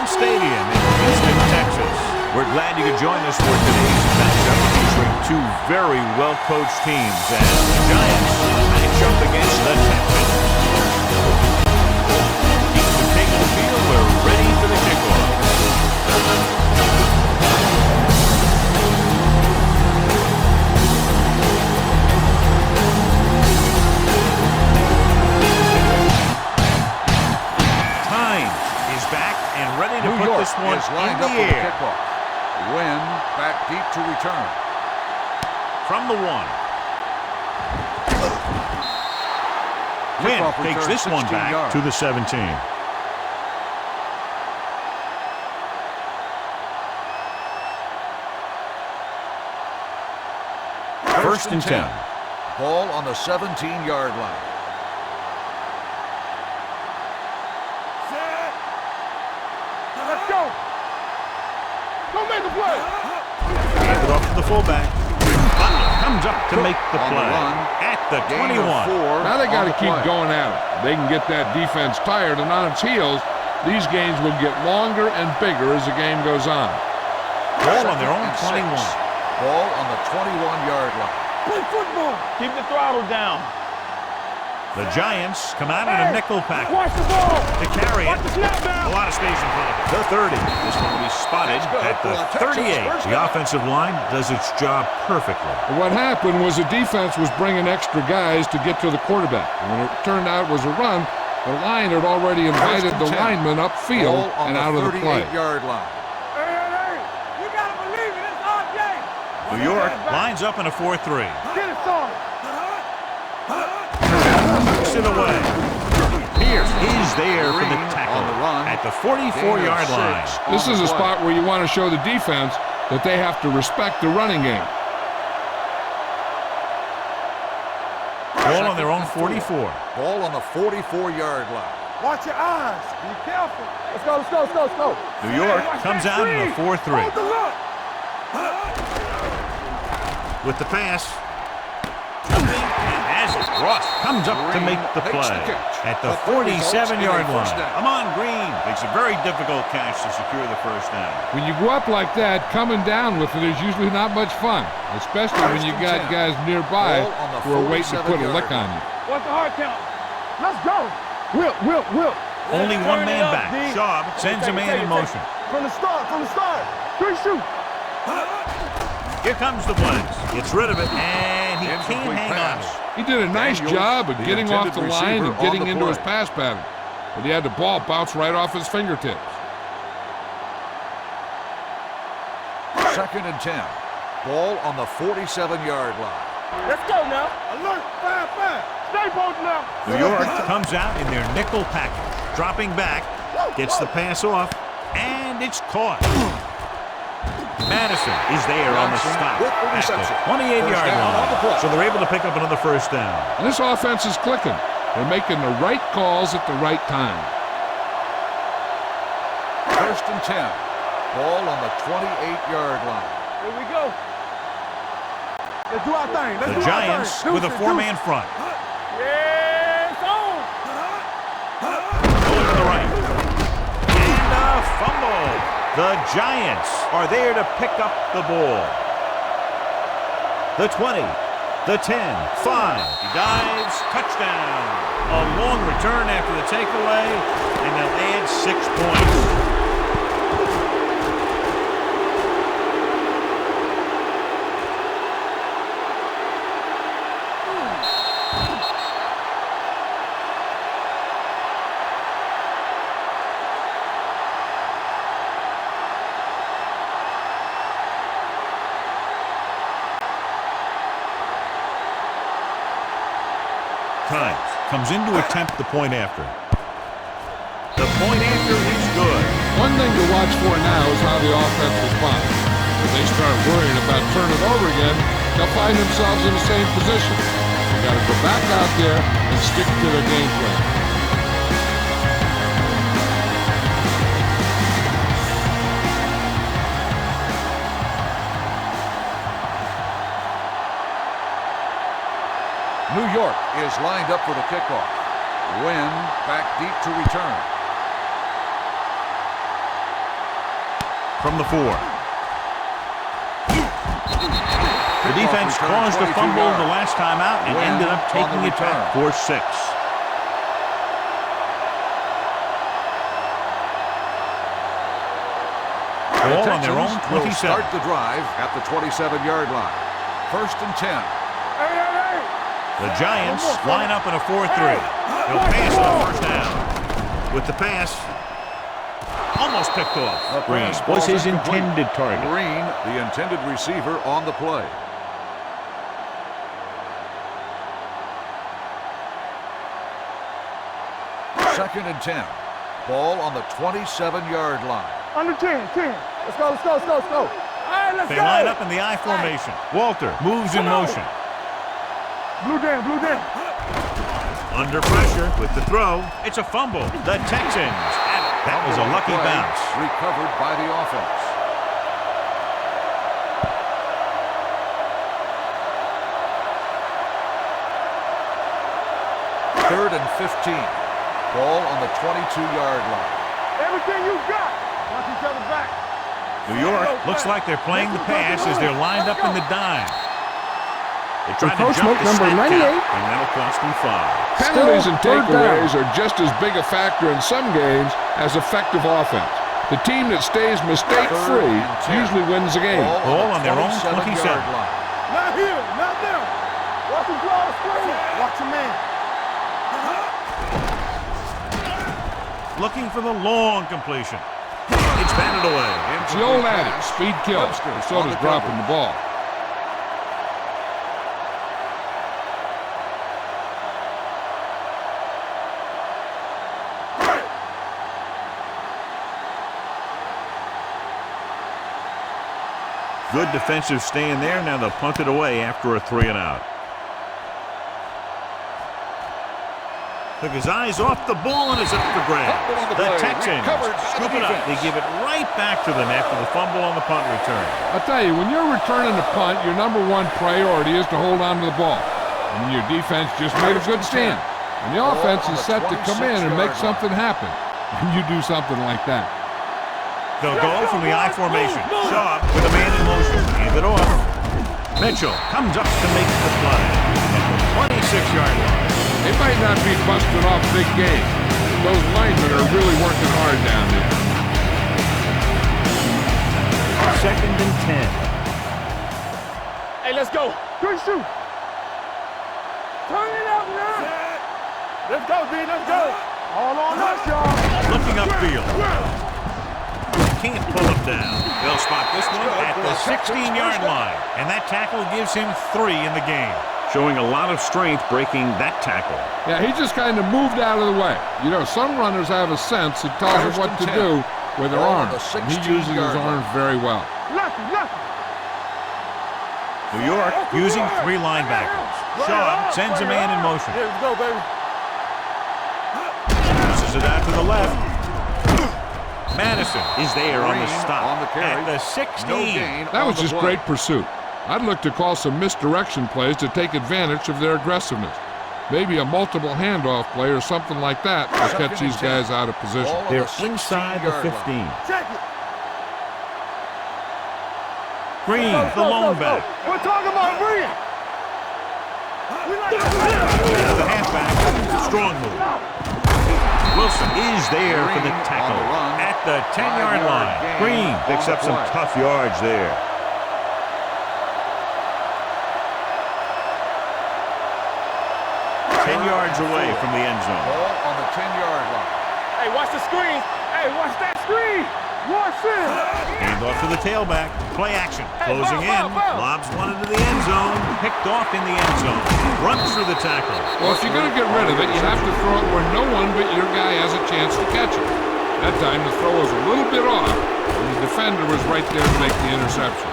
Giant Stadium in Houston, Texas. We're glad you could join us for today's matchup featuring two very well-coached teams as the Giants match up against the Texans. Keep the take on the field. We're ready for the kickoff. Ready to put this one in the air. Wynn back deep to return. From the 1. Wynn takes this one back to the 17. First and 10. Ball on the 17-yard line. Hand it off to the fullback. Butler comes up to make the play at the 21. Now they got to keep going at it. They can get that defense tired, and on its heels, these games will get longer and bigger as the game goes on. Ball on their own 21. Ball on the 21-yard line. Play football. Keep the throttle down. The Giants come out in a nickel package. Watch the ball. To carry it. A lot of space in front of it. The 30. This one will be spotted at the 38. The offensive line does its job perfectly. What happened was the defense was bringing extra guys to get to the quarterback. When it turned out it was a run, the line had already invited the lineman upfield and out of the play. 38-yard line. Hey, you got to believe it. It's our game. New York lines up in a 4-3. Get it, son. Puts it away. Pierce is there for the tackle on the run at the 44-yard line. This is a spot where you want to show the defense that they have to respect the running game. Ball on their own 44. Ball on the 44-yard line. Watch your eyes. Be careful. Let's go, let's go, let's go, let's go. New York comes out in a 4-3. Hold the look. With the pass. Ross comes up to make the play at the 47-yard line. Amon Green makes a very difficult catch to secure the first down. When you go up like that, coming down with it is usually not much fun, especially when you got guys nearby who are waiting to put a lick on you. What's the hard count? Let's go. Whip. Only one man back. Schaub sends a man in motion. From the start. 3 shoot. Here comes the blitz. Gets rid of it, and he can't hang on to it. He did a nice job of getting off the line and getting into his pass pattern, but he had the ball bounce right off his fingertips. Second and 10. Ball on the 47-yard line. Let's go now. Alert, fast. Stay both now. New York comes out in their nickel package, dropping back, gets the pass off, and it's caught. Madison is there on the stop at the 28-yard line. So they're able to pick up another first down. And this offense is clicking. They're making the right calls at the right time. First and 10. Ball on the 28-yard line. Here we go. Let's do our thing. The Giants with a 4-man front. Yeah, it's on. Going to the right. And a fumble. The Giants are there to pick up the ball. The 20, the 10, 5. He dives, touchdown. A long return after the takeaway, and they'll add 6 points. Comes in to attempt the point after. The point after is good. One thing to watch for now is how the offense responds. If they start worrying about turning it over again, they'll find themselves in the same position. They got to go back out there and stick to their game plan. New York is lined up for the kickoff. Wynn back deep to return. from the 4. The defense caused a fumble the last time out and ended up taking it back for 6. Ball on their own 27. Start the drive at the 27-yard line. 1st and 10. The Giants line up in a 4-3. He'll pass on first down. With the pass, almost picked off. Green was his intended target. Green, the intended receiver on the play. Second and 10. Ball on the 27-yard line. Under 10. Let's go. All right, let's They go. line up in the I formation. Walter moves in motion. Blue down. Under pressure with the throw. It's a fumble. The Texans. That was a lucky bounce. Recovered by the offense. Third and 15. Ball on the 22-yard line. Everything you got. Watch each other back. New York looks like they're playing the pass as they're lined up in the dime. They tried to jump the snap count, and that'll cost them 5. Penalties and takeaways are just as big a factor in some games as effective offense. The team that stays mistake-free usually wins the game. Ball on their own 27. Not here. Not there. Watch him draw the screen. Watch your man. Looking for the long completion. It's batted away. It's the old adage, speed kills. So does dropping the ball. Good defensive stand there. Now they'll punt it away after a 3-and-out. Took his eyes off the ball and is up for grabs. The Texans scoop it up. They give it right back to them after the fumble on the punt return. I'll tell you, when you're returning a punt, your number one priority is to hold on to the ball. And your defense just made a good stand. And the offense is set to come in and make something happen. And you do something like that. They'll go from the I formation. Shaw with a man in motion. Hand it off. Mitchell comes up to make the play at the 26-yard line. They might not be busting off big games. Those linemen are really working hard down there. 2nd and 10. Hey, let's go. Good shoot. Turn it up now. Let's go, D. Let's go. All on us, y'all. Looking upfield. Can't pull him down. They'll spot this one at the 16-yard line. And that tackle gives him 3 in the game. Showing a lot of strength breaking that tackle. Yeah, he just kind of moved out of the way. You know, some runners have a sense that tells them what to do with their arms. And he uses his arms very well. Lucky. New York using 3 linebackers. Shaw sends a man in motion. Here we go, baby. Passes it out to the left. Madison is there on the stop on the carry. at the 16. That was just great pursuit. I'd look to call some misdirection plays to take advantage of their aggressiveness. Maybe a multiple handoff play or something like that to catch these guys out of position. They're inside the 15. Check it. Green, the lone back. We're talking about Green. The halfback, strong move. Wilson is there for the tackle at the 10-yard line. Green picks up some tough yards there. Yards away from the end zone. Ball on the 10-yard line. Hey, watch the screen. Hey, watch that screen. Watch it. Hand off to the tailback. Play action. Closing in. Lobs one into the end zone. Picked off in the end zone. Runs through the tackle. Well, if you're going to get rid of it, you have to throw it where no one but your guy has a chance to catch it. That time the throw was a little bit off, and the defender was right there to make the interception.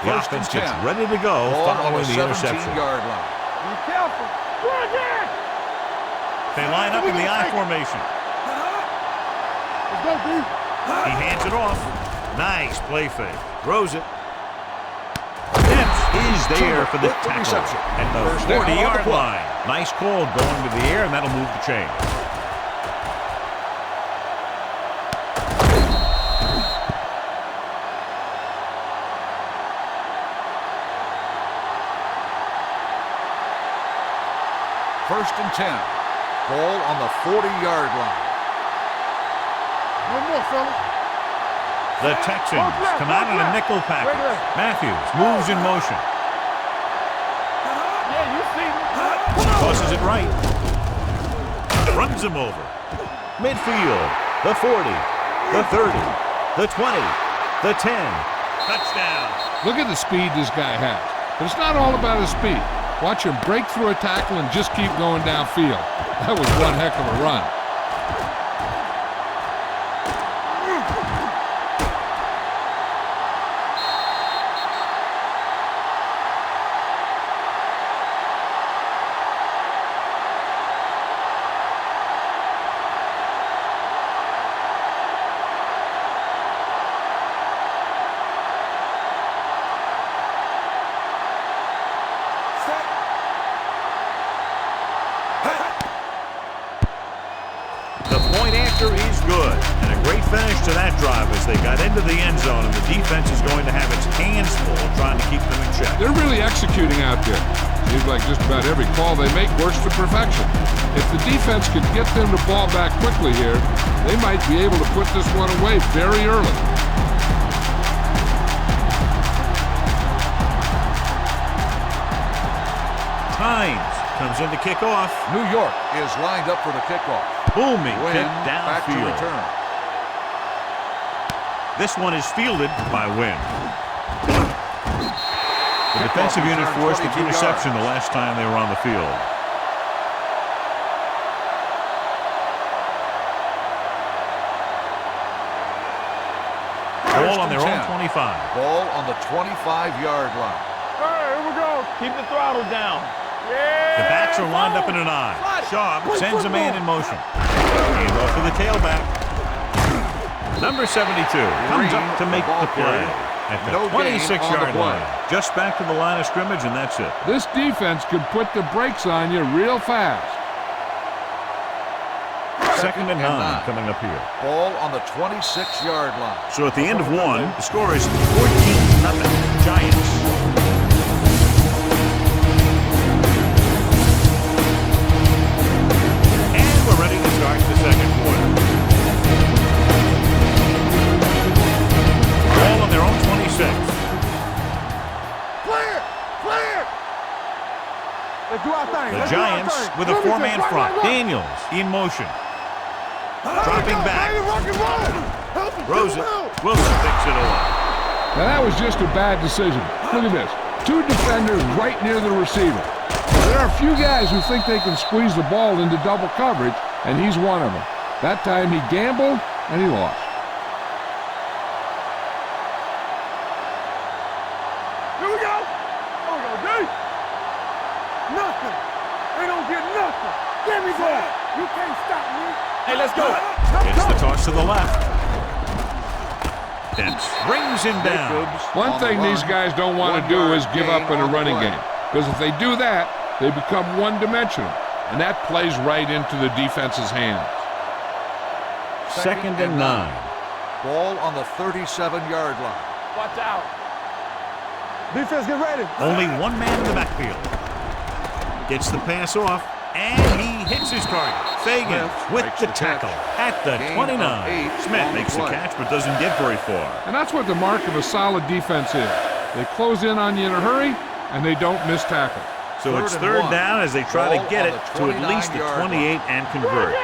The offense gets ready to go following the interception. 17-yard line. Be careful. Run again. They line up in the I formation. Let's go, D. He hands it off. Nice play fake. Throws it. Dempsey is is there for the with the tackle reception. at the First down on the 40-yard play. line. Nice call going to the air, and that'll move the chain. First and 10. Ball on the 40-yard line. No more, fellas. The Texans come out in a nickel package. Matthews moves in motion. Yeah, you see me. Tosses it right. Runs him over. Midfield. The 40. The 30. The 20. The 10. Touchdown. Look at the speed this guy has. But it's not all about his speed. Watch him break through a tackle and just keep going downfield. That was one heck of a run. The point after is good, and a great finish to that drive as they got into the end zone, and the defense is going to have its hands full trying to keep them in check. They're really executing out there. Seems like just about every call they make works to perfection. If the defense could get them the ball back quickly here, they might be able to put this one away very early. Hines comes in to kick off. New York is lined up for the kickoff. Booming Wynn kick back to downfield. return. This one is fielded by Wynn. The defensive unit forced an interception the last time they were on the field. Ball on their own 25. Ball on the 25-yard line. All right, here we go. Keep the throttle down. Yeah. The backs are lined up in an eye. Schaub sends a man in motion. Hand off to the tailback. Number 72 comes up to make the play at the 26-yard line. Just back to the line of scrimmage, and that's it. This defense could put the brakes on you real fast. Second and 9 coming up here. Ball on the 26-yard line. So at the end of one, the score is 14-0 Giants. And we're ready to start the second quarter. Ball on their own 26. Clear. Clear. Let's do our thing. The Let's do our Giants thing. with a Let me four-man just- front. right. Daniels in motion. Dropping back. Rock and roll. Throws it. Wilson picks it away. Now that was just a bad decision. Look at this. Two defenders right near the receiver. There are a few guys who think they can squeeze the ball into double coverage, and he's one of them. That time he gambled, and he lost. Here we go. Here we go, D. Nothing. They don't get nothing. Give me that. You can't stop me. Hey, let's go. It's the toss to the left. Dents brings him down. One thing these guys don't want to do is give up in a running game, because if they do that, they become one-dimensional, and that plays right into the defense's hands. Second and 9. Ball on the 37-yard line. Watch out. Defense, get ready. Only one man in the backfield. Gets the pass off, and he hits his target. Fagan with the tackle at the 29. Smith makes the catch but doesn't get very far. And that's what the mark of a solid defense is. They close in on you in a hurry, and they don't miss tackle. So it's third down as they try to get it to at least the 28 and convert.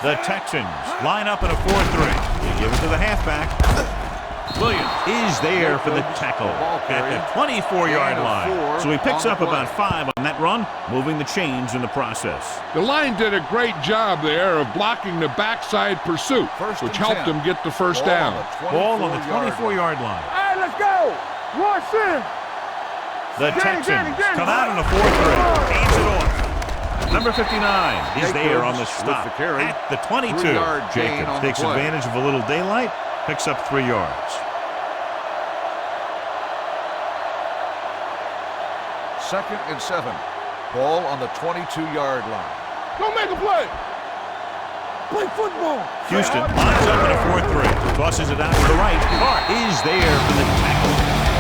The Texans line up in a 4-3. They give it to the halfback. Williams is there for the tackle at the 24-yard line. So he picks up about 5 on that run, moving the chains in the process. The line did a great job there of blocking the backside pursuit, which helped them get the first down. Ball on the 24-yard line. All right, let's go. Rush in. The Texans come out in a 4-3. Hands it off. Number 59 is there on the stop at the 22. Jacobs takes advantage of a little daylight, picks up 3 yards. 2nd and 7. Ball on the 22-yard line. Go make a play. Play football. Houston lines up in a 4-3. Tosses it out to the right. Hart is there for the tackle.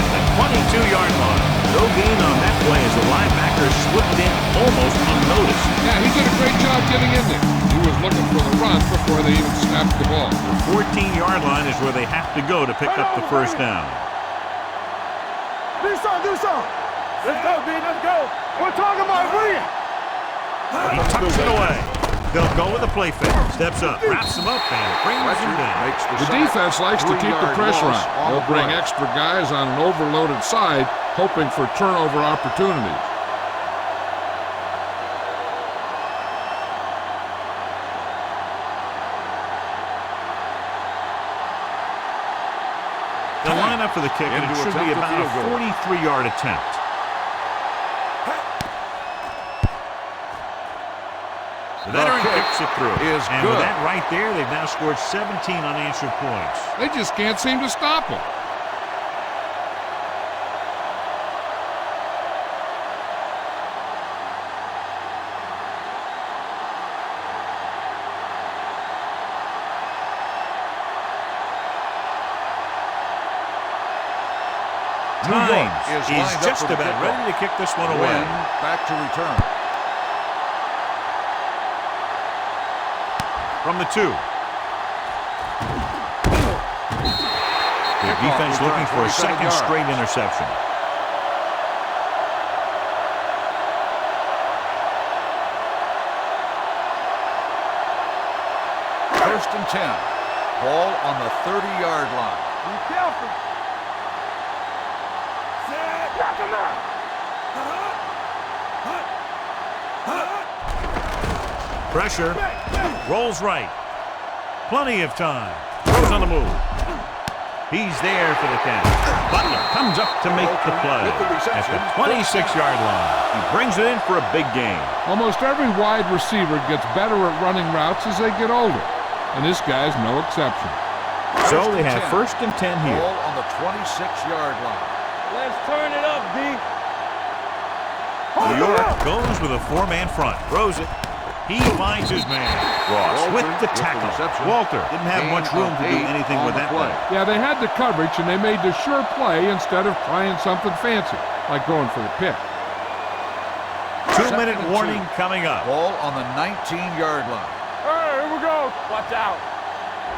The 22-yard line. No gain on that play as the linebacker slipped in almost unnoticed. Yeah, he did a great job getting in there. He was looking for the run before they even snapped the ball. The 14-yard line is where they have to go to pick up the first down. Do something. Let's go, D. Let's go. We're talking about winning. He tucks it away. They'll go with a play fake. Steps up, wraps him up, and brings him down. The defense likes to keep the pressure on. They'll bring extra guys on an overloaded side, hoping for turnover opportunities. They'll line up for the kick, and it should be about a 43-yard attempt. The veteran kicks it through. And with that right there, they've now scored 17 unanswered points. They just can't seem to stop him. Hines is just about ready to kick this one away. Back to return. From the 2. Their defense looking for a second straight interception. First and 10. Ball on the 30-yard line. Be careful. Knock him out. Pressure. Rolls right. Plenty of time. Throws on the move. He's there for the count. Butler comes up to make the play at the 26-yard line. He brings it in for a big gain. Almost every wide receiver gets better at running routes as they get older, and this guy's no exception. So they have first and 10 here. Ball on the 26-yard line. Let's turn it up, D. New York goes with a 4-man front. Throws it. He finds his man. Ross with the tackle. Walter didn't have much room to do anything with that play. Yeah, they had the coverage, and they made the sure play instead of trying something fancy, like going for the pick. 2-minute warning coming up. Ball on the 19-yard line. Hey, here we go. Watch out.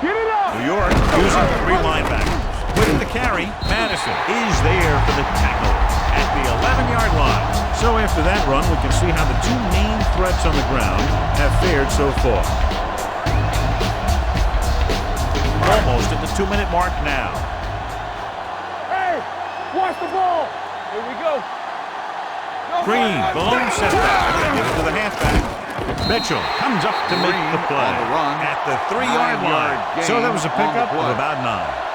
Get it up. New York using 3 linebackers. With the carry, Madison is there for the tackle at the 11-yard line. So after that run, we can see how the 2 main threats on the ground have fared so far. Almost at the 2-minute mark now. Hey, watch the ball. Here we go. Green, the lone setback. Give it to the halfback. Mitchell comes up to make the play at the 3-yard line. So that was a pickup of about 9.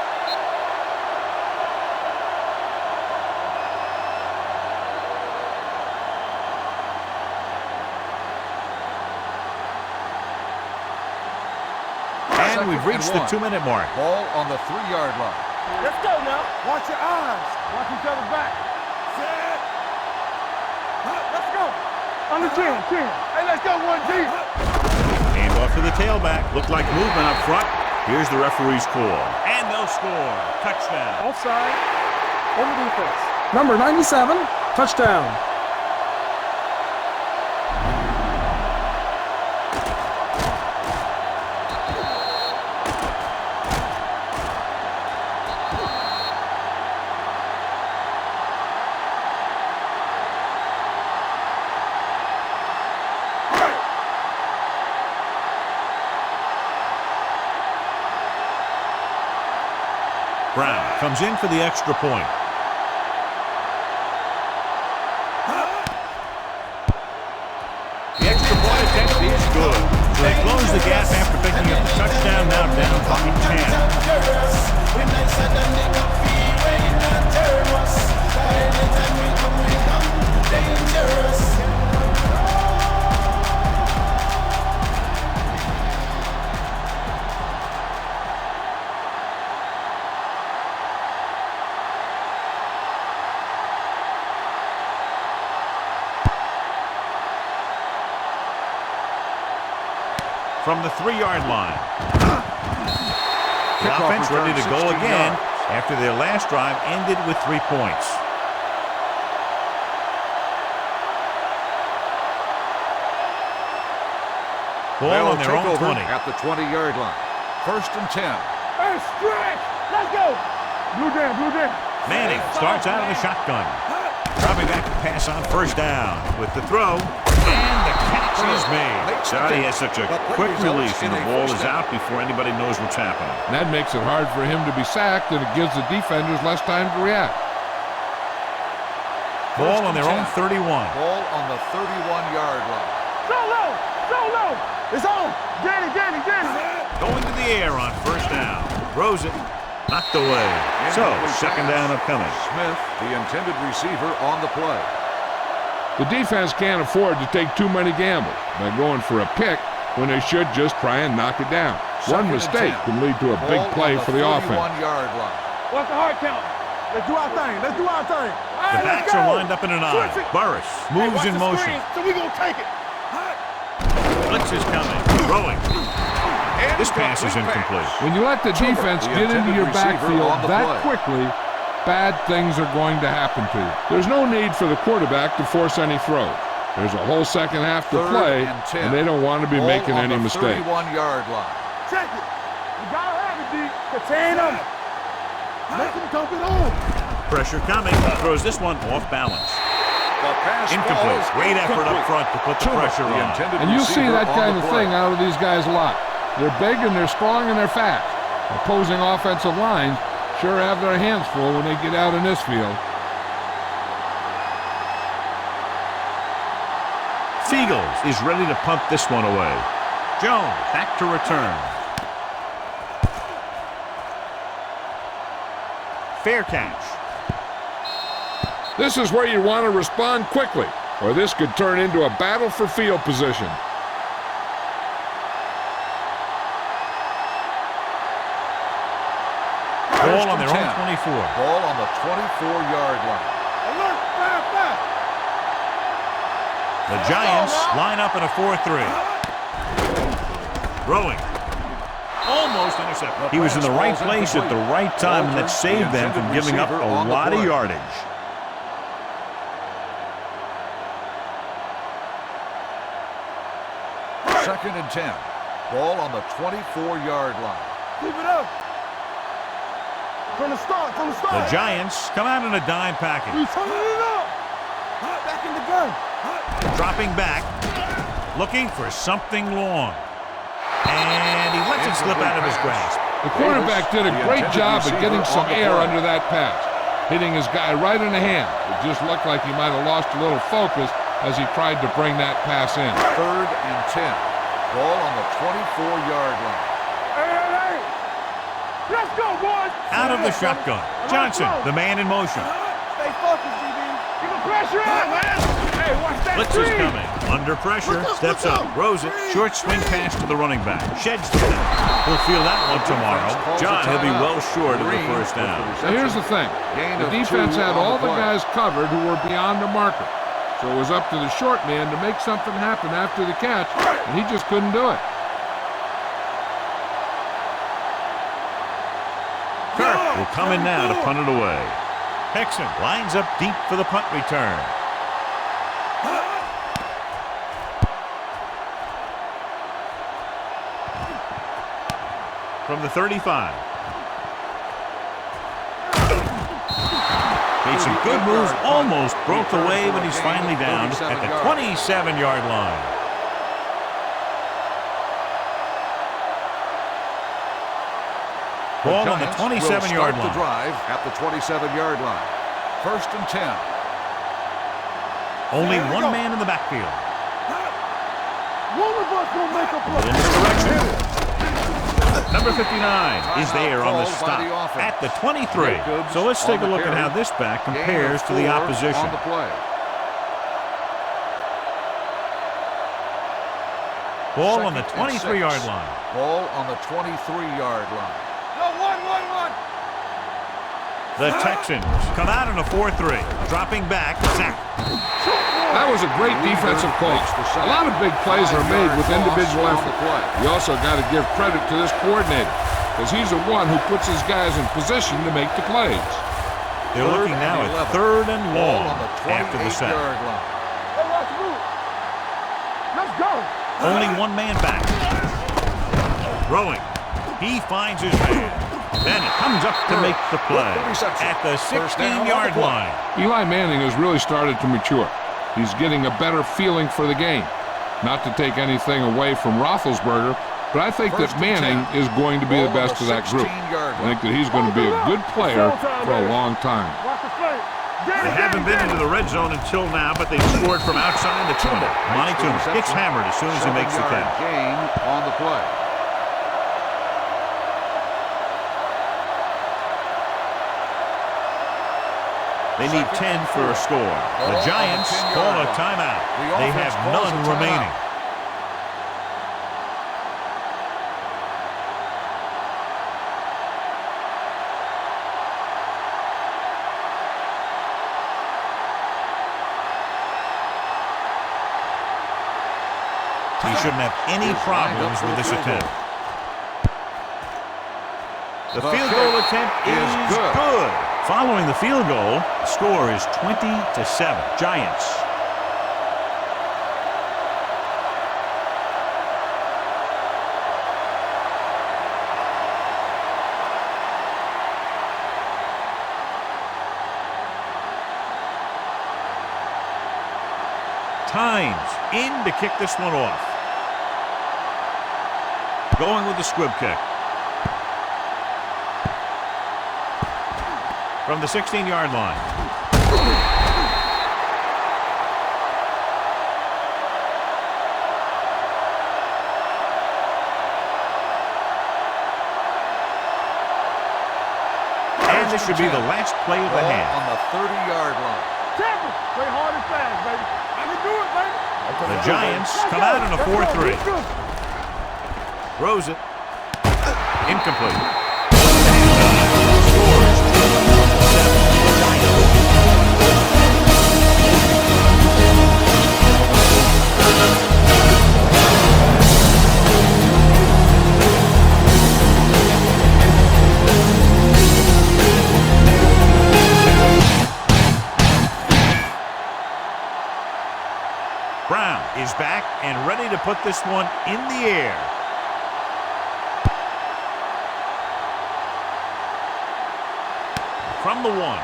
And we've reached the 2-minute mark. Ball on the 3-yard line. Let's go now. Watch your eyes. Watch each other's back. Set. Let's go. On the 10. Hey, let's go, 1G. Hand off to the tailback. Looked like movement up front. Here's the referee's call. And they'll score. Touchdown. Offside on the defense. Number 97, touchdown. Brown comes in for the extra point. The extra point attempt is good. So they close the gap after picking up the touchdown, now down by 10. from the 3-yard line. The offense ready to go again after their last drive ended with 3 points. Ball on their own 20. At the 20-yard line. 1st and 10. Hey, stretch! Let's go! Blue down. Manning starts out of the shotgun. Dropping back to pass on 1st down with the throw. And the catch is made. He has such a quick release and the ball is out before anybody knows what's happening. And that makes it hard for him to be sacked, and it gives the defenders less time to react. Ball on their own 31. Ball on the 31-yard line. So low! It's on! Danny! Going to the air on 1st down. Throws it. Knocked away. So, 2nd down upcoming. Smith, the intended receiver, on the play. The defense can't afford to take too many gambles by going for a pick when they should just try and knock it down. One mistake can lead to a big play for the offense. 31-yard line. What's the hard count? Let's do our thing. The backs are lined up in an eye. Burris moves in motion. So we gonna take it. Blitz is coming. Throwing. This pass is incomplete. When you let the defense get into your backfield that quickly, bad things are going to happen to you. There's no need for the quarterback to force any throws. There's a whole second half to play, and they don't want to be making any mistakes. 31-yard line. Check it. You gotta have it, D. Contain them. Make them dump it on. Pressure coming. Throws this one off balance. Incomplete. Great effort up front to put the pressure on. And you see that kind of thing out of these guys a lot. They're big and they're strong and they're fast. Opposing offensive lines sure have their hands full when they get out in this field. Siegels is ready to punt this one away. Jones back to return. Fair catch. This is where you want to respond quickly, or this could turn into a battle for field position. Ball on their own 24. Ball on the 24-yard line. Alert! Fire! The Giants line up in a 4-3. Throwing. Almost intercepted. He was in the right place at the right time, and that saved them from giving up a lot of yardage. Second and 10. Ball on the 24-yard line. Keep it up. From the start. The Giants come out in a dime package. You turn it up. Back in the gun. Dropping back. Looking for something long. And he lets it slip out of his grasp. The quarterback did a great job of getting some air under that pass, hitting his guy right in the hand. It just looked like he might have lost a little focus as he tried to bring that pass in. 3rd and 10. Ball on the 24-yard line. Hey! Let's go, boys! Out of the shotgun. Johnson, the man in motion. Stay focused, DB. Keep the pressure on, man! Hey, watch that Blitz is coming. Under pressure. Steps up. Throws it. Short swing pass to the running back. Sheds the net. He'll feel that one tomorrow. John, he'll be well short of the 1st down. So here's the thing. The defense had all the guys covered who were beyond the marker. So it was up to the short man to make something happen after the catch, and he just couldn't do it. Kirk will come in now to punt it away. Hexon lines up deep for the punt return. From the 35. Made some good moves, almost broke away, but he's finally down at the 27-yard line. Ball on the 27-yard line. The drive at the 27-yard line. 1st and 10. Only one man in the backfield. One of us will make a play. In this direction. Number 59 is there on the stop at the 23. So let's take a look at how this back compares to the opposition. On the play. Ball on the 23-yard line. Ball on the 23-yard line. No, one. The Texans come out in a 4-3. Dropping back, sack. That was a great defensive call. A lot of big plays are made with individual effort. You also got to give credit to this coordinator, because he's the one who puts his guys in position to make the plays. They're looking now at 3rd and long after the sack. Let's go. Only one man back. Throwing. He finds his man. Bennett comes up to make the play at the 16-yard line. Eli Manning has really started to mature. He's getting a better feeling for the game. Not to take anything away from Roethlisberger, but I think that Manning is going to be the best of that group. I think that he's going to be a good player for a long time. They haven't been into the red zone until now, but they've scored from outside the 20. Monty Toombs gets hammered as soon as he makes the catch. Gain on the play. They need 10 for a score. The Giants call a timeout. They have none remaining. He shouldn't have any problems with this attempt. The field goal attempt is good. Following the field goal, the score is 20-7. Giants. Tynes in to kick this one off. Going with the squib kick. From the 16-yard line. And this should be the last play of the half. On the 30-yard line. Tackle. Play hard and fast, baby. I can do it, baby. The Giants come out in a 4-3. Throws it. Incomplete. Scores 20-7. Giants. Brown is back and ready to put this one in the air. From the 1.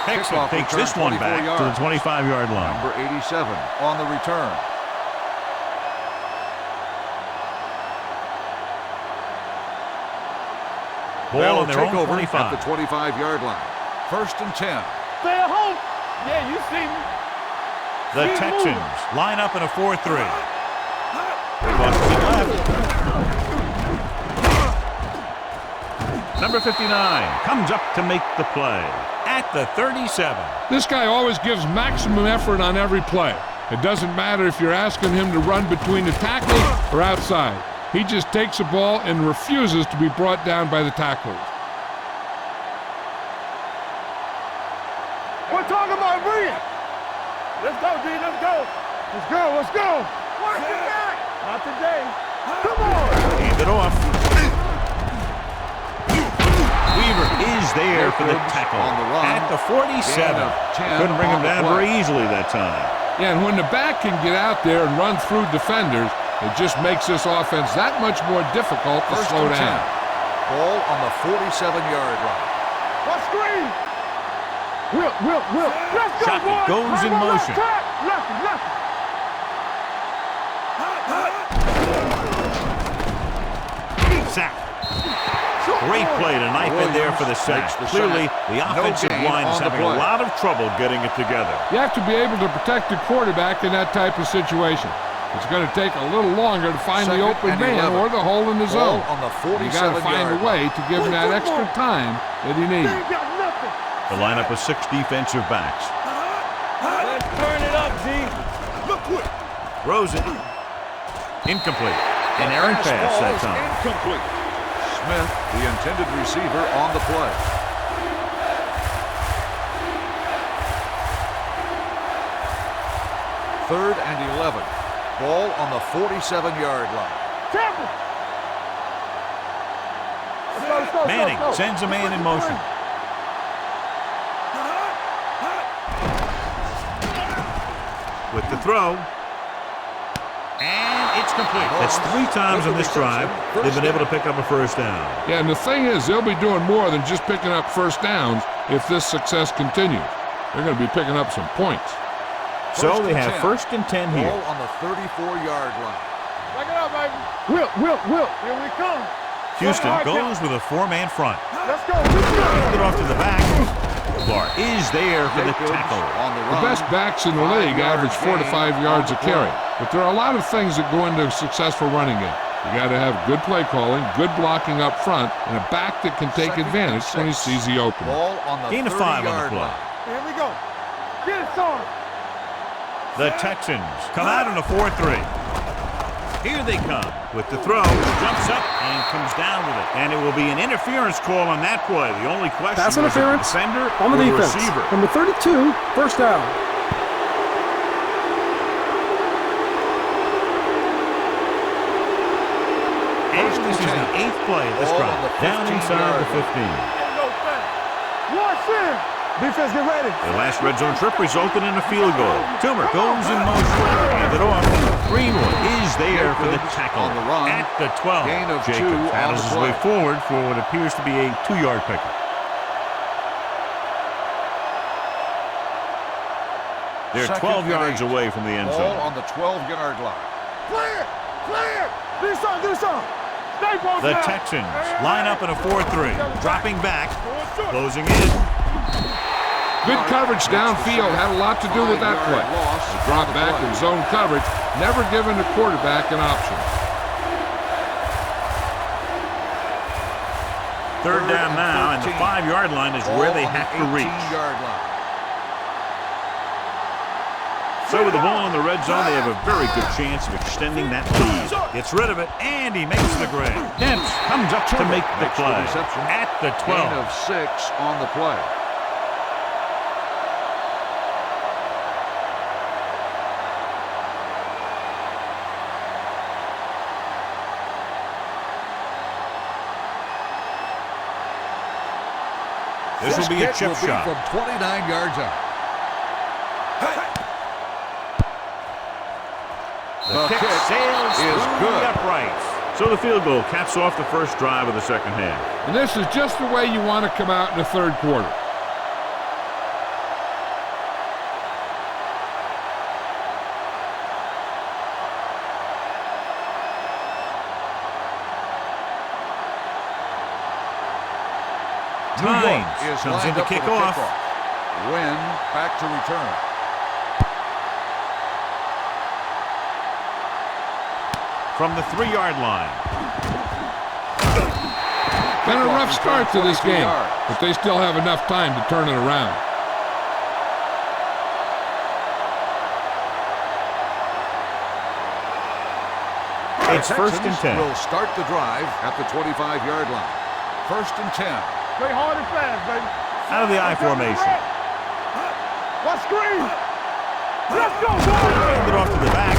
Hickson takes this one back to the 25-yard line. Number 87 on the return. Ball on their own 25. At the 25-yard line. 1st and 10. Stay at home. Yeah, you see me. The Texans line up in a 4-3. Boston left. Number 59 comes up to make the play at the 37. This guy always gives maximum effort on every play. It doesn't matter if you're asking him to run between the tackles or outside. He just takes the ball and refuses to be brought down by the tacklers. We're talking about brilliant. Let's go, D. Let's go. Let's go. Let's go. Work it back. Not today. Come on. Hand it off. Weaver is there for the tackle on the run. at the 47. Couldn't bring him down very easily that time. Yeah, and when the back can get out there and run through defenders, it just makes this offense that much more difficult to slow down. Ball on the 47-yard line. What screen? Will. Let's go, Shockey boys. goes in motion. Left. Sack. Great play to knife in there for the sack. Clearly, the offensive line is having a lot of trouble getting it together. You have to be able to protect the quarterback in that type of situation. It's going to take a little longer to find the open man or the hole in the zone. You got to find a way to give him that extra time that he needs. The lineup of 6 defensive backs. Let's turn it up, D. Look quick. Throws it. Incomplete. An errant pass that time. Incomplete. Smith, the intended receiver, on the play. Third and 11. Ball on the 47-yard line. Temple. Manning sends a man in motion. With the throw. And it's complete. That's 3 times on this drive they've been able to pick up a first down. Yeah, and the thing is, they'll be doing more than just picking up first downs if this success continues. They're going to be picking up some points. So they have first and 10 here. Ball on the 34-yard line. Back it up, baby. Will. Here we come. Houston goes with a 4-man front. Let's go. Get off to the back. Clark is there for the tackle. On the The run. best backs in the league average 4 to 5 yards a carry. But there are a lot of things that go into a successful running game. You got to have good play calling, good blocking up front, and a back that can take advantage when he sees the opening. Ball on the Gain of 5 on the play. Here we go. Get it, son. The Texans come out in a 4-3. Here they come with the throw. Jumps up and comes down with it. And it will be an interference call on that play. The only question Pass is interference the defender on the or defense. receiver. Number 32, first down. And this is the 8th play of this drive. Down inside the 15. Watch in. Defense, get ready. The last red zone trip resulted in a field goal. Toomer goes in motion. Hand it off. Greenwood is there for the tackle on the run. at the 12. Gain of 2 Jacobs on paddles the his play. way forward for what appears to be a 2-yard pickup. They're 12 yards away from the end zone. Ball on the 12-yard line. Clear. Do something. Stay posted. The Texans line up in a 4-3. Dropping back. Closing in. Good coverage downfield had a lot to do with that play. The drop back in zone coverage, never giving the quarterback an option. Third down now, and the 5-yard line is where they have to reach. So with the ball in the red zone, they have a very good chance of extending that lead. Gets rid of it, and he makes the grab. Dempsey comes up to make the play at the 12. Gain of 6 on the play. This will be a chip shot. From 29 yards out. The kick sails through the uprights. So the field goal caps off the first drive of the second half. And this is just the way you want to come out in the third quarter. Hines comes in to kick off. Wynn back to return. From the 3-yard line. Been a rough start to this game, but they still have enough time to turn it around. It's first and 10. Will start the drive at the 25-yard line. First and 10. Play hard and fast, baby. Out of the I formation. Watch screen. Let's go, boys. Hand it off to the back.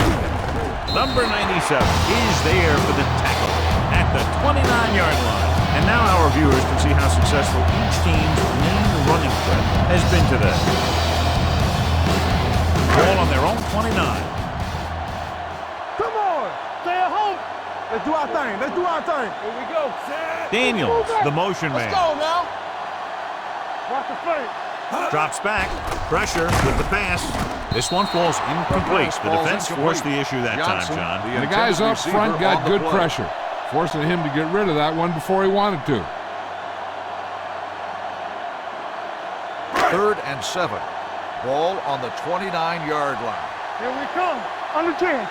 Number 97 is there for the tackle at the 29-yard line. And now our viewers can see how successful each team's main running threat has been today. Ball on their own 29. Come on. Stay at home. Let's do our thing. Here we go. Daniels, the motion man. Let's go now. Watch the fake. Drops back. Pressure with the pass. This one falls incomplete. The defense forced the issue that time, John. And the guys up front got good pressure, forcing him to get rid of that one before he wanted to. Third and 7. Ball on the 29-yard line. Here we come. On the 10.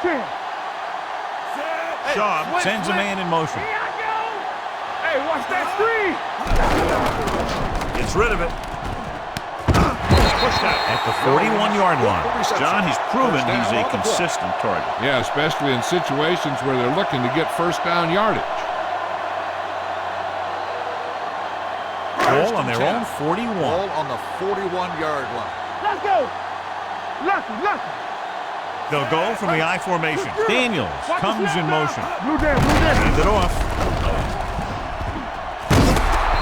Shaw sends a man in motion. Here I go. Hey, watch that screen. Gets rid of it. Pushed out at the 41-yard line. John, he's proven he's a consistent target. Yeah, especially in situations where they're looking to get first down yardage. Ball on their own 41. Ball on the 41-yard line. Let's go. Lucky. They'll go from the I formation. Daniels comes in motion. Blue down. Hands it off.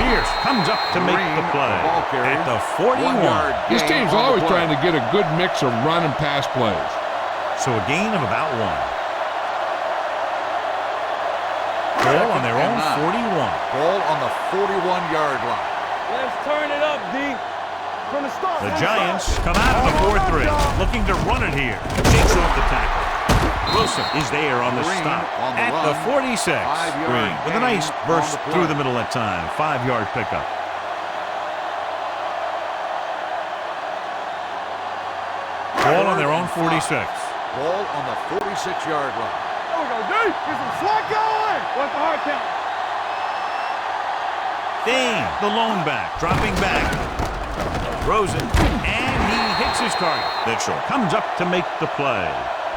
Pierce comes up to make the play at the 41. This team's always trying to get a good mix of run and pass plays. So a gain of about 1. Ball on their own 41. Ball on the 41-yard line. Let's turn it up, D. From the start. The Giants come out of the 4-3, looking to run it here. Shakes off the tackle. Wilson is there on the stop at the 46. Green with a nice burst through the middle that time. 5-yard pickup. Ball on their own 46. Ball on the 46-yard line. There we go, D. Get some slack going. What's the hard count? Dane, the lone back, dropping back. Throws it, and he hits his target. Mitchell comes up to make the play.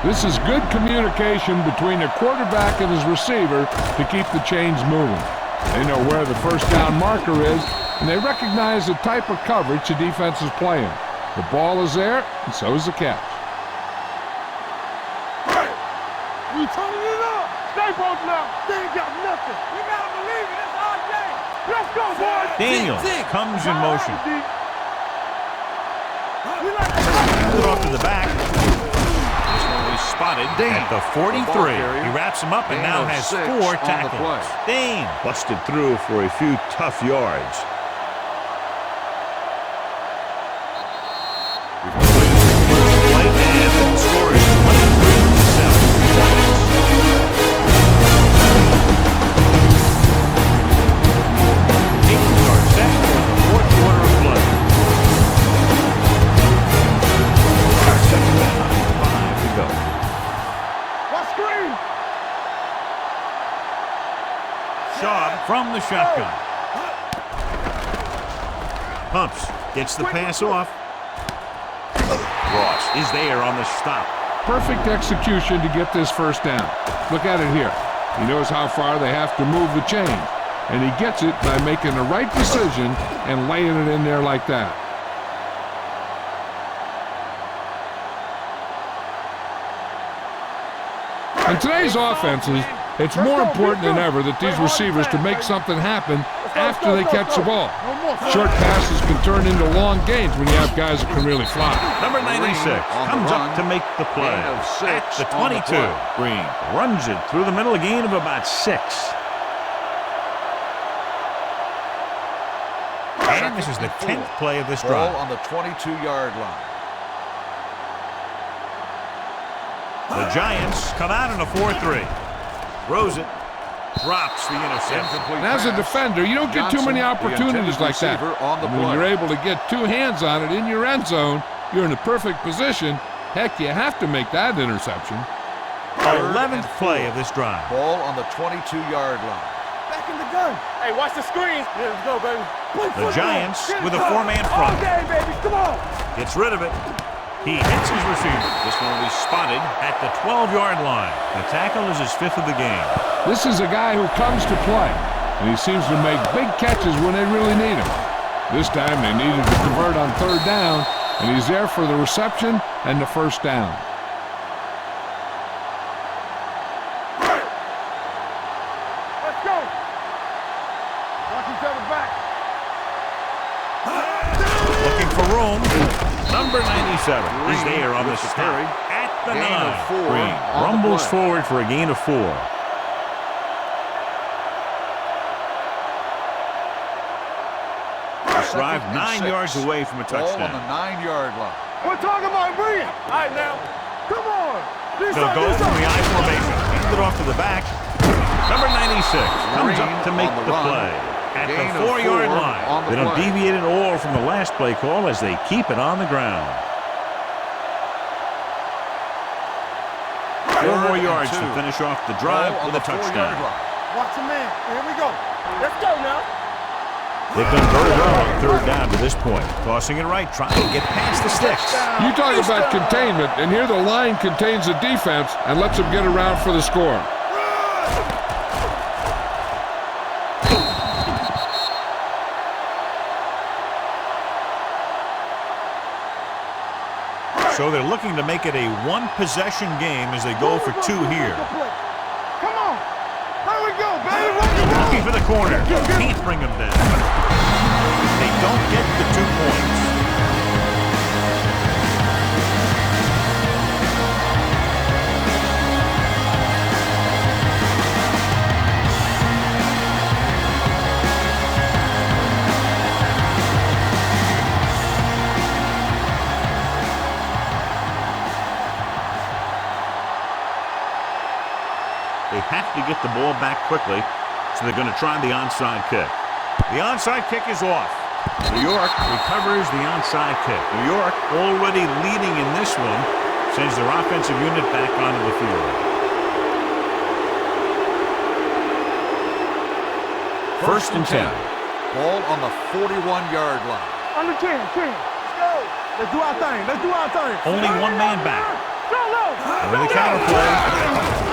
This is good communication between the quarterback and his receiver to keep the chains moving. They know where the first down marker is, and they recognize the type of coverage the defense is playing. The ball is there, and so is the catch. We turning it up. Stay broken up. They ain't got nothing. We gotta believe it. It's our game. Let's go, boys. Daniels comes in motion. Hands it off to the back. This one was spotted at the 43. He wraps him up and now has 4 tackles. Dane busted through for a few tough yards. And the score is 23-7. From the shotgun. Pumps. Gets the pass off. Ross is there on the stop. Perfect execution to get this first down. Look at it here. He knows how far they have to move the chain, and he gets it by making the right decision and laying it in there like that. In today's offenses, it's more important than ever that these receivers to make something happen after they catch the ball. Short passes can turn into long gains when you have guys that can really fly. Number 96 comes up to make the play at the 22. Green runs it through the middle, a gain of about 6. And this is the 10th play of this drive. Ball on the 22-yard line. The Giants come out in a 4-3. Throws it. Drops the interception. And as a defender, you don't get too many opportunities like that. When you're able to get 2 hands on it in your end zone, you're in the perfect position. Heck, you have to make that interception. 11th play of this drive. Ball on the 22-yard line. Back in the gun. Hey, watch the screen. Yeah, let's go, baby. The Giants with a 4-man front. Okay, baby, come on. Gets rid of it. He hits his receiver. This one will be spotted at the 12-yard line. The tackle is his 5th of the game. This is a guy who comes to play, and he seems to make big catches when they really need him. This time they needed to convert on 3rd down, and he's there for the reception and the first down. Let's go. Watch each other back. Looking for room. Number 97 is there on the stop at the 9. Green rumbles forward for a gain of 4. Drive 9 yards away from a touchdown. Ball on the 9-yard line. We're talking about brilliant. All right, now. Come on. They'll go from the I formation. Hand it off to the back. Number 96 comes up to make the play at the 4-yard line. They don't deviate at all from the last play call as they keep it on the ground. 4 more yards to finish off the drive with a touchdown. Watch the man. Here we go. Let's go now. They've done very well on 3rd down to this point. Tossing it right, trying to get past the sticks. You talk about containment, and here the line contains the defense and lets them get around for the score. So they're looking to make it a one-possession game as they go for two here. Come on. There we go, baby. Looking for the corner. Can't bring him down. They don't get the 2 points. They have to get the ball back quickly, so they're going to try the onside kick. The onside kick is off. New York recovers the onside kick. New York already leading in this one, sends their offensive unit back onto the field. First and 10. Ball on the 41-yard line. Under 10. Let's go. Let's do our thing. Only one man back. Go low. Over the counter play.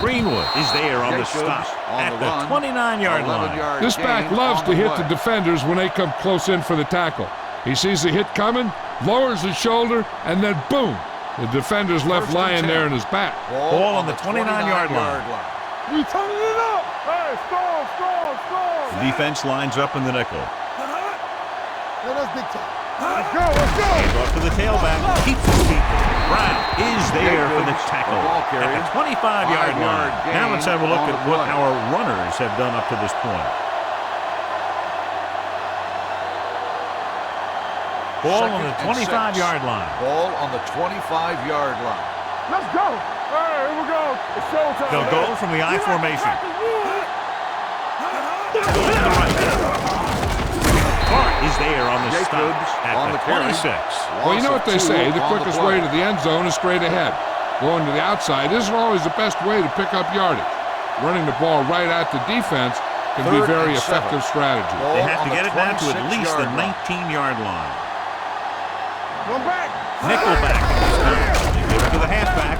Greenwood is there on the stop at the 29-yard line. This back loves to hit the defenders when they come close in for the tackle. He sees the hit coming, lowers his shoulder, and then boom, the defender's left lying there in his back. Ball on the 29-yard line. We turning it up. Hey, score. The defense lines up in the nickel. That's big time. Let's go. Hands off to the tailback. Keeps his feet. Brown is there for the tackle at the 25-yard line. Now let's have a look at what our runners have done up to this point. Ball on the 25-yard line. Ball on the 25-yard line. Let's go. Hey, here we go. It's showtime. They'll go from the I formation. Go to the right. Hart is there on the stop at the 26. Well, you know what they say, the quickest way to the end zone is straight ahead. Going to the outside isn't always the best way to pick up yardage. Running the ball right at the defense can be a very effective strategy. They have to get it down to at least the 19-yard line. Come back. Nickelback. They give it to the halfback.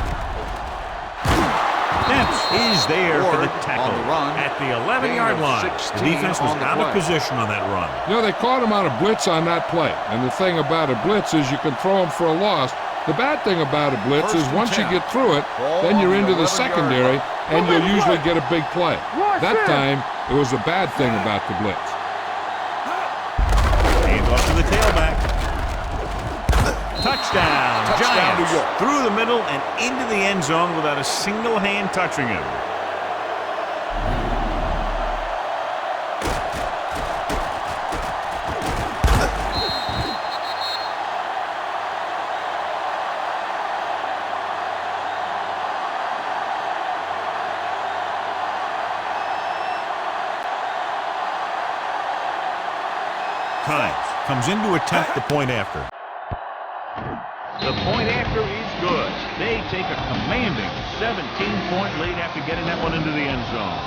Dents is there for the tackle at the 11-yard line. The defense was out of position on that run. You know, they caught him on a blitz on that play. And the thing about a blitz is you can throw him for a loss. The bad thing about a blitz is once you get through it, then you're into the secondary, and you'll usually get a big play. That time, it was a bad thing about the blitz. Hands off to the tailback. Touchdown, Giants, through the middle and into the end zone without a single hand touching him. Hines comes in to attempt the point after. The point after is good. They take a commanding 17-point lead after getting that one into the end zone.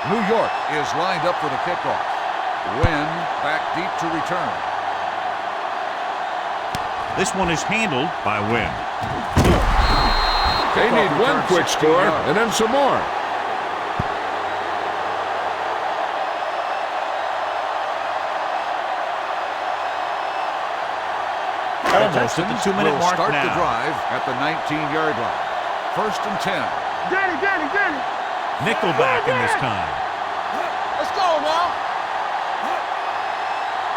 New York is lined up for the kickoff. Wynn back deep to return. This one is handled by Wynn. They need one quick score and then some more. Almost at the 2-minute mark start now. the drive at the 19-yard line. First and 10. Danny. Nickelback in this time. Let's go now.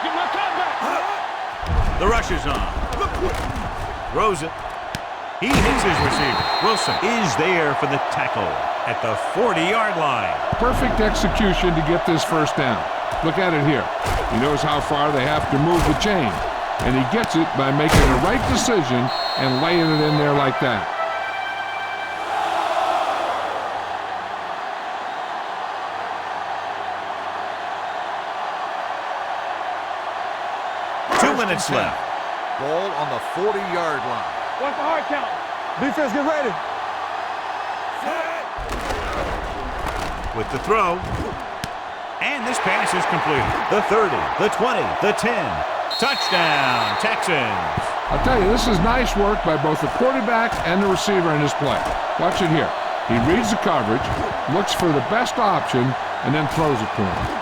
Get my cut back. The rush is on. Throws it. He hits his receiver. Wilson is there for the tackle at the 40-yard line. Perfect execution to get this first down. Look at it here. He knows how far they have to move the chain. And he gets it by making the right decision and laying it in there like that. Minutes left. Ball on the 40-yard line. Watch the hard count. Defense, get ready. With the throw. And And this pass is completed. The 30, the 20, the 10. Touchdown, Texans. I'll tell you, this is nice work by both the quarterback and the receiver in this play. Watch it here. He reads the coverage, looks for the best option, and then throws it to him.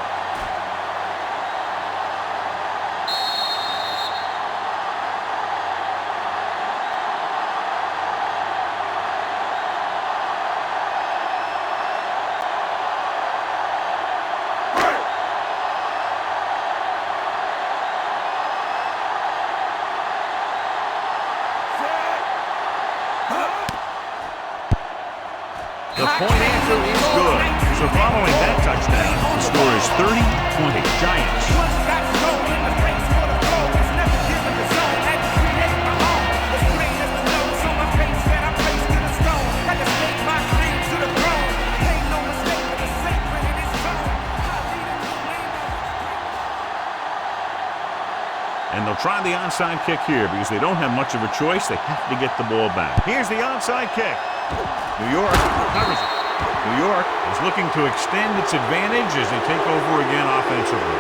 The point answer is good. So following that touchdown, the score is 30-20 Giants. And they'll try the onside kick here because they don't have much of a choice. They have to get the ball back. Here's the onside kick. New York covers it. New York is looking to extend its advantage as they take over again offensively.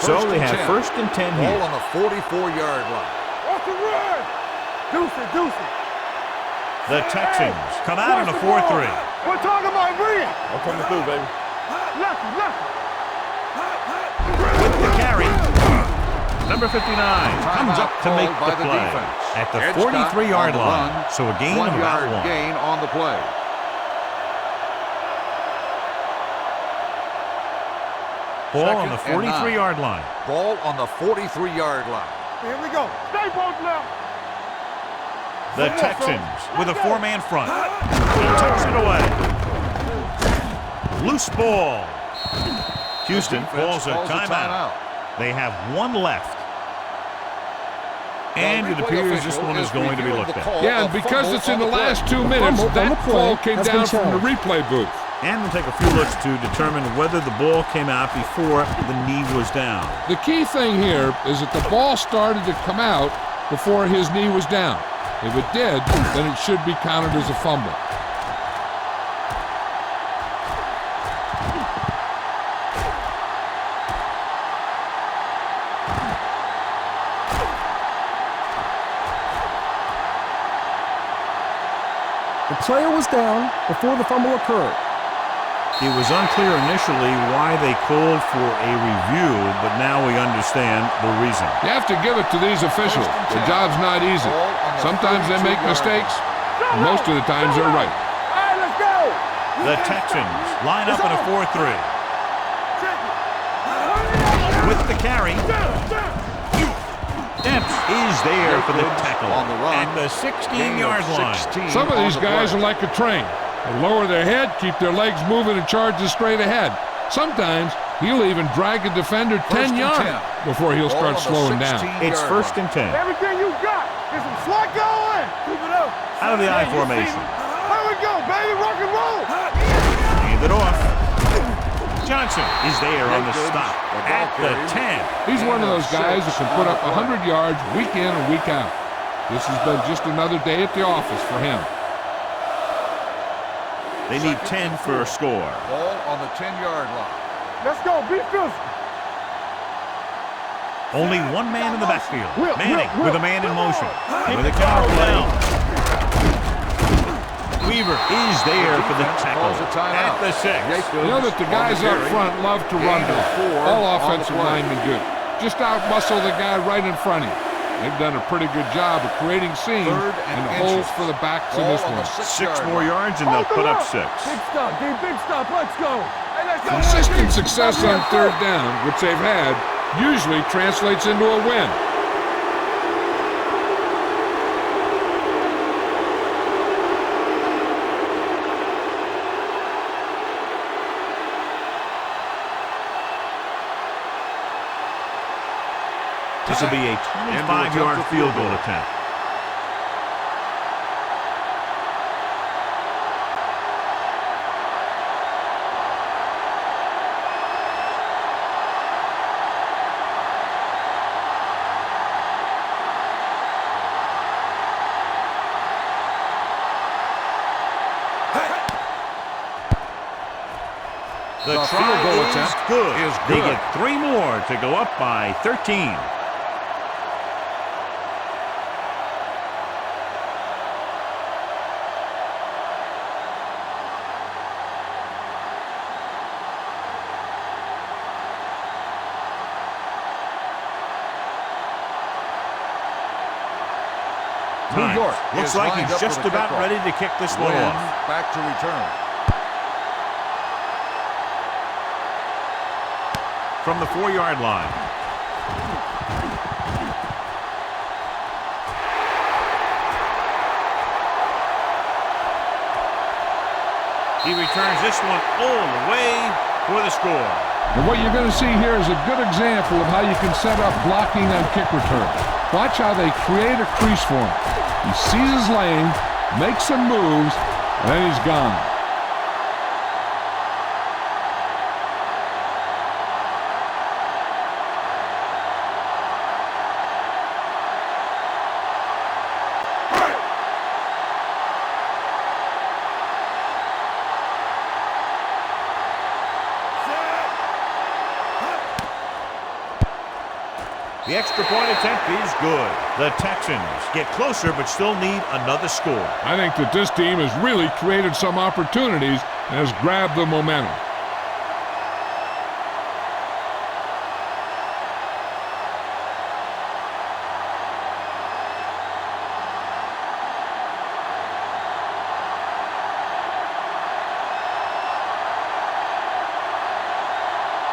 So they have 1st and 10 here. Ball on the 44-yard line. Off the run. Deuce it. The Texans come out in a 4-3. We're talking about brilliant. I'm coming through, baby. Lucky. With the carry, number 59 comes up to make the play at the 43-yard line. So a gain of about 1. Gain on the play. Ball on the 43-yard line. Ball on the 43-yard line. Here we go. Stay both left. The Texans with a 4-man front. He tucks it away. Loose ball. Houston calls a timeout. They have 1 left. And it appears this one is going to be looked at. Yeah, and because it's in the last 2 minutes, that call came down from the replay booth. And we'll take a few looks to determine whether the ball came out before the knee was down. The key thing here is that the ball started to come out before his knee was down. If it did, then it should be counted as a fumble. The player was down before the fumble occurred. It was unclear initially why they called for a review, but now we understand the reason. You have to give it to these officials. The job's not easy. Sometimes they make mistakes, and most of the times they're right. All right, let's go. The Texans line up in a 4-3. With the carry, Dempsey is there for the tackle on the run. at the 16-yard line. Some of these guys are like a train. They lower their head, keep their legs moving, and charges straight ahead. Sometimes he'll even drag a defender 10 yards before he'll start slowing down. It's 1st and 10. Everything you got. Get some slot going. Keep it up. Out of the I formation. Here we go, baby. Rock and roll. Hand it off. Johnson is there on the stop at the 10. He's one of those guys that can put up 100 yards week in and week out. This has been just another day at the office for him. They need 10 for a score. Ball on the 10-yard line. Let's go. Be physical. Only 1 man in the backfield. Manning with a man in motion. With a counter play. Weaver is there for the tackle at the 6. You know that the guys up front love to run block. All offensive linemen do. Just out-muscle the guy right in front of you. They've done a pretty good job of creating seams and holes for the backs in this one. 6 more yards and they'll put up 6. Big stop, D. Big stop. Let's go. Hey, let's go. Consistent success on 3rd down, which they've had, usually translates into a win. This will be a 25-yard field goal attempt. The The try field goal is attempt good. is They good. get 3 more to go up by 13. New York Looks is like lined he's up for just the about kickoff. ready to kick this one Wynn off. back to return. From the 4-yard line. He returns this one all the way for the score. And what you're going to see here is a good example of how you can set up blocking on kick return. Watch how they create a crease for him. He sees his lane, makes some moves, and then he's gone. The extra point attempt is good. The Texans get closer but still need another score. I think that this team has really created some opportunities and has grabbed the momentum.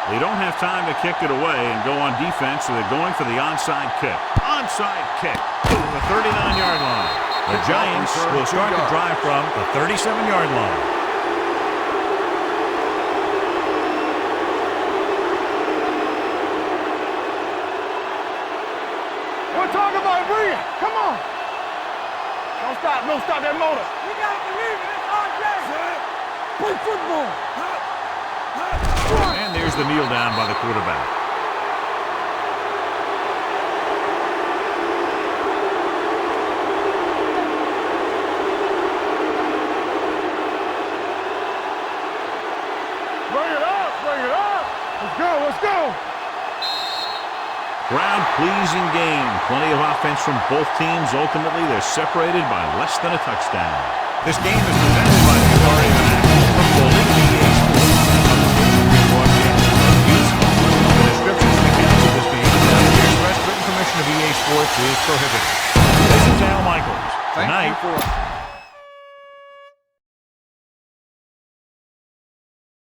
They don't have time to kick it away and go on defense, so they're going for the onside kick. Onside kick to the 39-yard line. The Giants will start the drive from the 37-yard line. We're talking about Rhea. Come on. Don't stop. Don't stop that motor. You got to believe it. It's our game. Play football. And there's the kneel down by the quarterback. Bring it up. Bring it up. Let's go. Let's go. Crowd-pleasing game. Plenty of offense from both teams. Ultimately, they're separated by less than a touchdown. This game is presented by the authority of Madden from Golden EA Sports. The descriptions and accounts of this game without the express written permission of EA Sports is prohibited. This is Al Michaels. Thank Tonight. you for